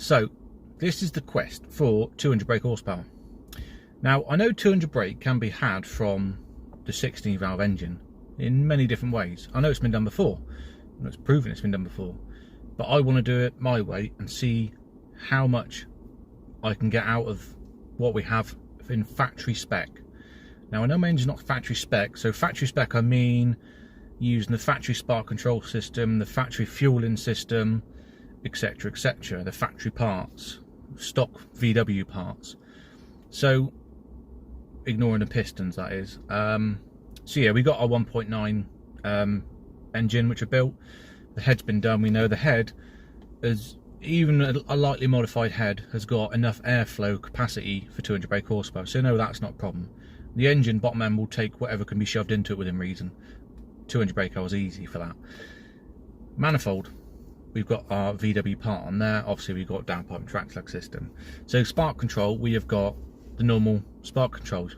So this is the Quest for 200 brake horsepower. Now I know 200 brake can be had from the 16 valve engine in many different ways. I know it's been done before, and it's proven it's been done before, but I want to do it my way and see how much I can get out of what we have in factory spec. Now I know my engine's not factory spec, so factory spec I mean using the factory spark control system, the factory fueling system, etc, etc, the factory parts, stock VW parts. So ignoring the pistons, that is. So yeah, we got our 1.9 engine which I built. The head's been done. We know the head is, even a lightly modified head, has got enough airflow capacity for 200 brake horsepower, so no, that's not a problem. The engine bottom end will take whatever can be shoved into it within reason. 200 brake hours easy for that. Manifold, we've got our VW part on there. Obviously we've got downpipe and track slag system. So spark control, we have got the normal spark controls,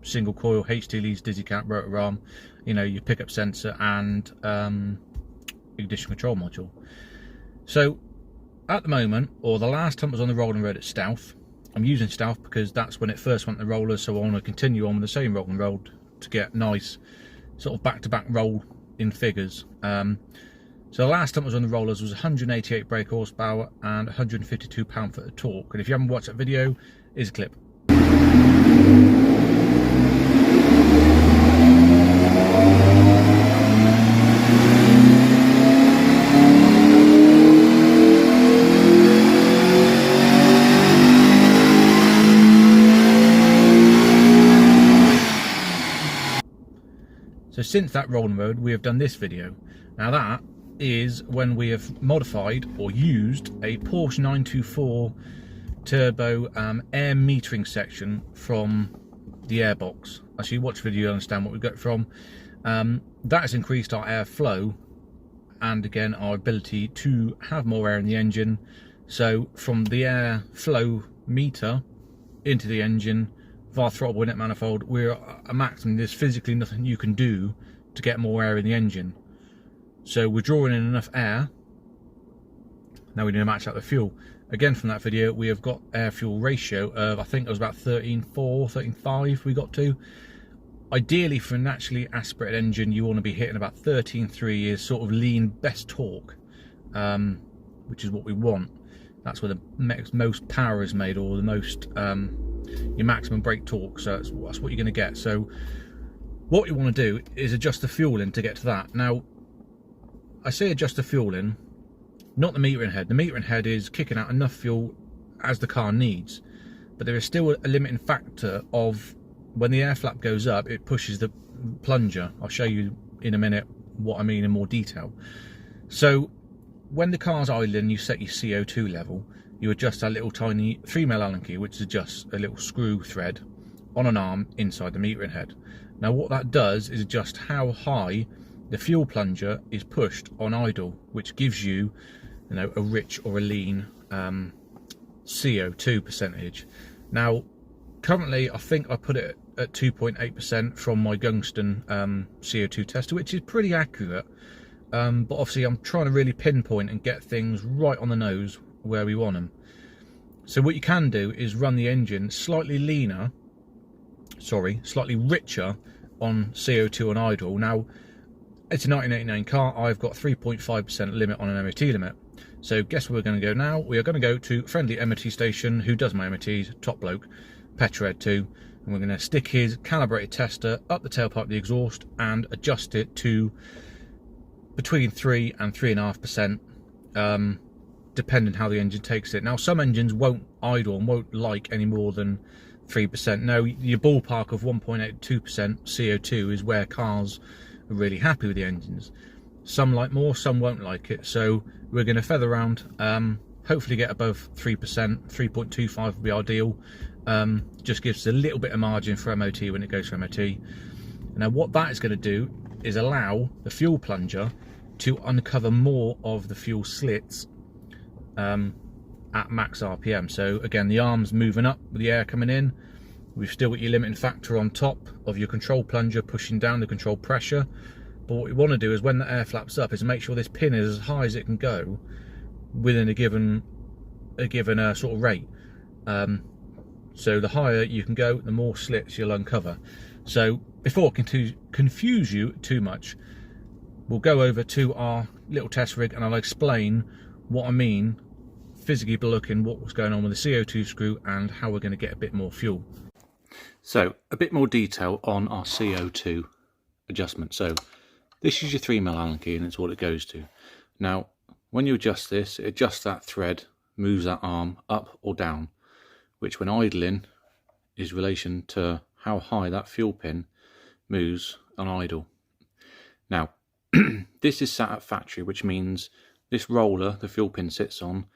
single coil, HT leads, dizzy cap, rotor arm, you know, your pickup sensor and ignition control module. So at the moment, or the last time I was on the rolling road at Stealth, I'm using Stealth because that's when it first went to the rollers, so I want to continue on with the same rolling road to get nice sort of back-to-back roll in figures. So the last time I was on the rollers was 188 brake horsepower and 152 pound-foot of torque, and if you haven't watched that video, here's a clip. So since that rolling road, we have done this video. Now that is when we have modified or used a Porsche 924 turbo air metering section from the airbox. Actually, watch the video, you understand what we got from. That has increased our airflow and again our ability to have more air in the engine. So from the airflow meter into the engine via throttle inlet manifold, we're a maximum. There's physically nothing you can do to get more air in the engine. So we're drawing in enough air. Now we need to match out the fuel. Again, from that video, we have got air fuel ratio of, I think it was about 13.4, 13.5 we got to. Ideally, for a naturally aspirated engine, you want to be hitting about 13.3 is sort of lean best torque, which is what we want. That's where the most power is made, or the most your maximum brake torque. So that's what you're going to get. So what you want to do is adjust the fueling to get to that. Now, I say adjust the fueling, not the metering head. The metering head is kicking out enough fuel as the car needs, but there is still a limiting factor of when the air flap goes up, it pushes the plunger. I'll show you in a minute what I mean in more detail. So when the car's idling, you set your CO2 level, you adjust that little tiny 3mm Allen key, which is just a little screw thread on an arm inside the metering head. Now what that does is adjust how high the fuel plunger is pushed on idle, which gives you, you know, a rich or a lean CO2 percentage. Now currently I think I put it at 2.8% from my Tungsten CO2 tester, which is pretty accurate, but obviously I'm trying to really pinpoint and get things right on the nose where we want them. So what you can do is run the engine slightly richer on CO2 on idle. Now it's a 1989 car, I've got 3.5% limit on an MOT limit. So guess where we're going to go now? We are going to go to friendly MOT station, who does my MOTs, top bloke, Petrohead 2, and we're going to stick his calibrated tester up the tailpipe of the exhaust and adjust it to between 3 and 3.5%, depending how the engine takes it. Now some engines won't idle and won't like any more than 3%. Now your ballpark of 1.82% CO2 is where cars are really happy with the engines. Some like more, some won't like it, so we're going to feather around, hopefully get above 3%. 3.25 would be ideal. Just gives us a little bit of margin for MOT when it goes for MOT. Now what that is going to do is allow the fuel plunger to uncover more of the fuel slits at max RPM. So again, the arm's moving up with the air coming in. We've still got your limiting factor on top of your control plunger pushing down the control pressure. But what we want to do is when the air flaps up is make sure this pin is as high as it can go within a given a given sort of rate. So the higher you can go, the more slits you'll uncover. So before I can confuse you too much, we'll go over to our little test rig and I'll explain what I mean physically by looking what was going on with the CO2 screw and how we're going to get a bit more fuel. So a bit more detail on our CO2 adjustment. So this is your 3mm Allen key and it's what it goes to. Now when you adjust this, it adjusts that thread, moves that arm up or down, which when idling is relation to how high that fuel pin moves on idle. Now this is sat at factory, which means this roller the fuel pin sits on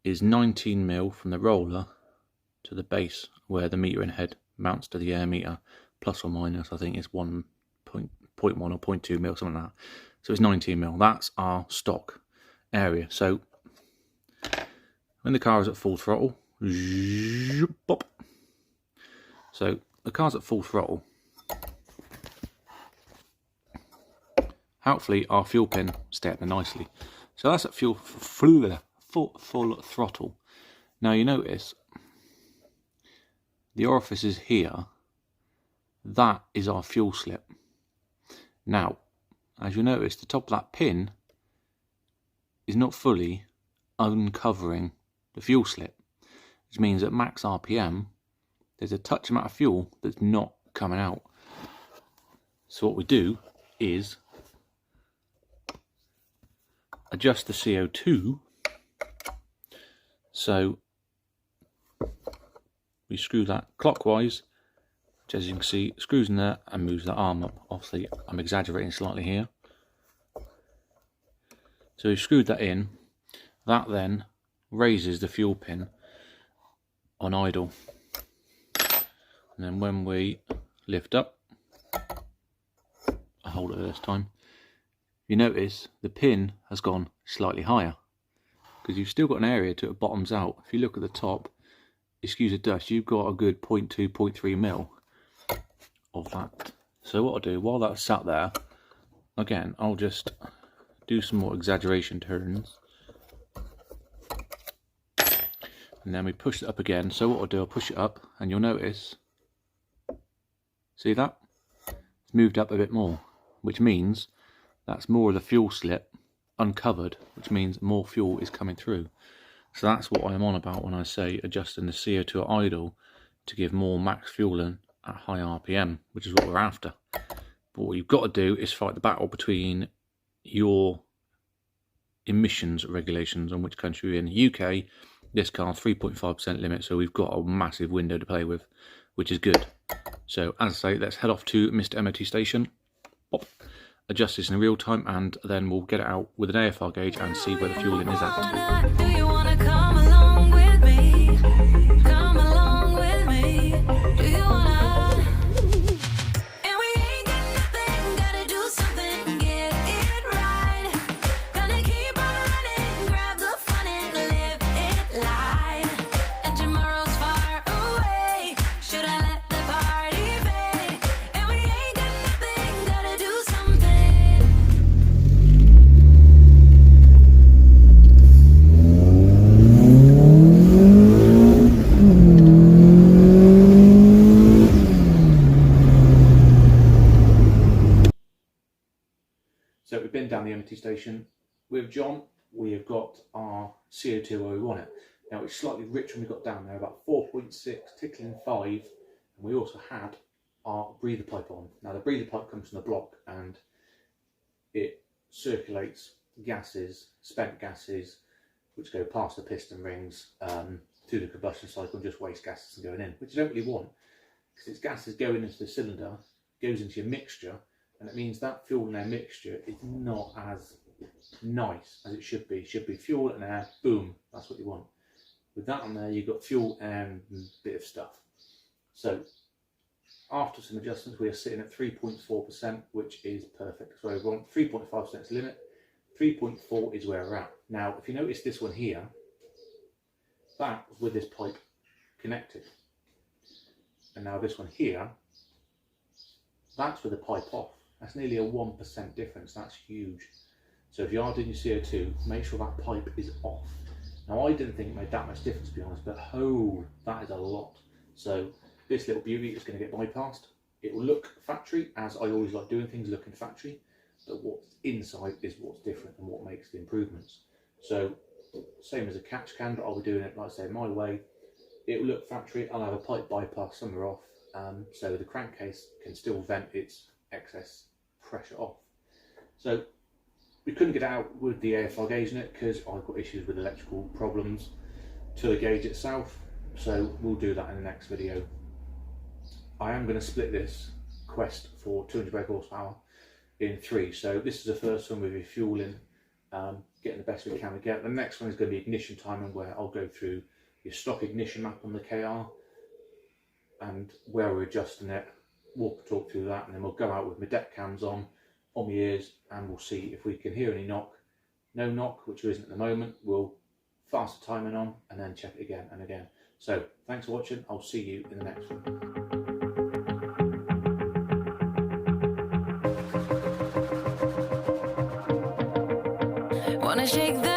is 19mm from the roller to the base where the metering head mounts to the air meter, plus or minus, I think it's 1.1 or 0.2mm, something like that. So it's 19mm. That's our stock area. So when the car is at full throttle, pop. So the car's at full throttle. Hopefully our fuel pin stay up there nicely. So that's at full throttle. Now you notice the orifice is here. That is our fuel slip. Now, as you notice, the top of that pin is not fully uncovering the fuel slip, which means at max RPM there's a touch amount of fuel that's not coming out. So what we do is adjust the CO2. So we screw that clockwise, which as you can see screws in there and moves the arm up. Obviously I'm exaggerating slightly here. So we screwed that in. That then raises the fuel pin on idle. And then when we lift up, I hold it this time, you notice the pin has gone slightly higher because you've still got an area to it bottoms out. If you look at the top, excuse the dust, you've got a good 0.2, 0.3mm of that. So what I'll do, while that's sat there, again, I'll just do some more exaggeration turns. And then we push it up again. So what I'll do, I'll push it up and you'll notice, see that? It's moved up a bit more, which means that's more of the fuel slip uncovered, which means more fuel is coming through. So that's what I'm on about when I say adjusting the CO2 at idle to give more max fueling at high RPM, which is what we're after. But what you've got to do is fight the battle between your emissions regulations on which country you're in. UK, this car 3.5% limit, so we've got a massive window to play with, which is good. So as I say, let's head off to Mr. MOT station, pop, adjust this in real time, and then we'll get it out with an AFR gauge and see where the fueling is at. Do you wanna come along with me? Come along with me. Do you wanna? And we ain't got nothing, gotta do something, get it right. Gonna keep on running, grab the fun and live it live. And tomorrow's far away. Should I let the party fade? And we ain't got nothing, gotta do something. So we've been down the MOT station with John. We have got our CO2 where we want it. Now it's slightly rich when we got down there, about 4.6, tickling 5, and we also had our breather pipe on. Now the breather pipe comes from the block and it circulates gases, spent gases, which go past the piston rings through the combustion cycle and just waste gases going in, which you don't really want because it's gases going into the cylinder, goes into your mixture, and it means that fuel and air mixture is not as nice as it should be. It should be fuel and air, boom, that's what you want. With that on there, you've got fuel, air, and a bit of stuff. So after some adjustments, we are sitting at 3.4%, which is perfect. So we want 3.5% is the limit, 3.4 is where we're at. Now, if you notice this one here, that was with this pipe connected. And now this one here, that's with the pipe off. That's nearly a 1% difference. That's huge. So if you are doing your CO2, make sure that pipe is off. Now I didn't think it made that much difference, to be honest, but oh, that is a lot. So this little beauty is going to get bypassed. It will look factory, as I always like doing things looking factory, but what's inside is what's different and what makes the improvements. So same as a catch can, but I'll be doing it, like I say, my way. It will look factory. I'll have a pipe bypass somewhere off, so the crankcase can still vent its excess pressure off. So we couldn't get out with the AFR gauge in it because I've got issues with electrical problems to the gauge itself, so we'll do that in the next video. I am going to split this Quest for 200 brake horsepower in 3. So this is the first one with refueling, getting the best we can to get. The next one is going to be ignition timing, where I'll go through your stock ignition map on the KR and where we're adjusting it. We'll talk through that, and then we'll go out with my deck cams on my ears, and we'll see if we can hear any knock. No knock, which there isn't at the moment. We'll fast the timing on and then check it again and again. So thanks for watching. I'll see you in the next one. Wanna shake that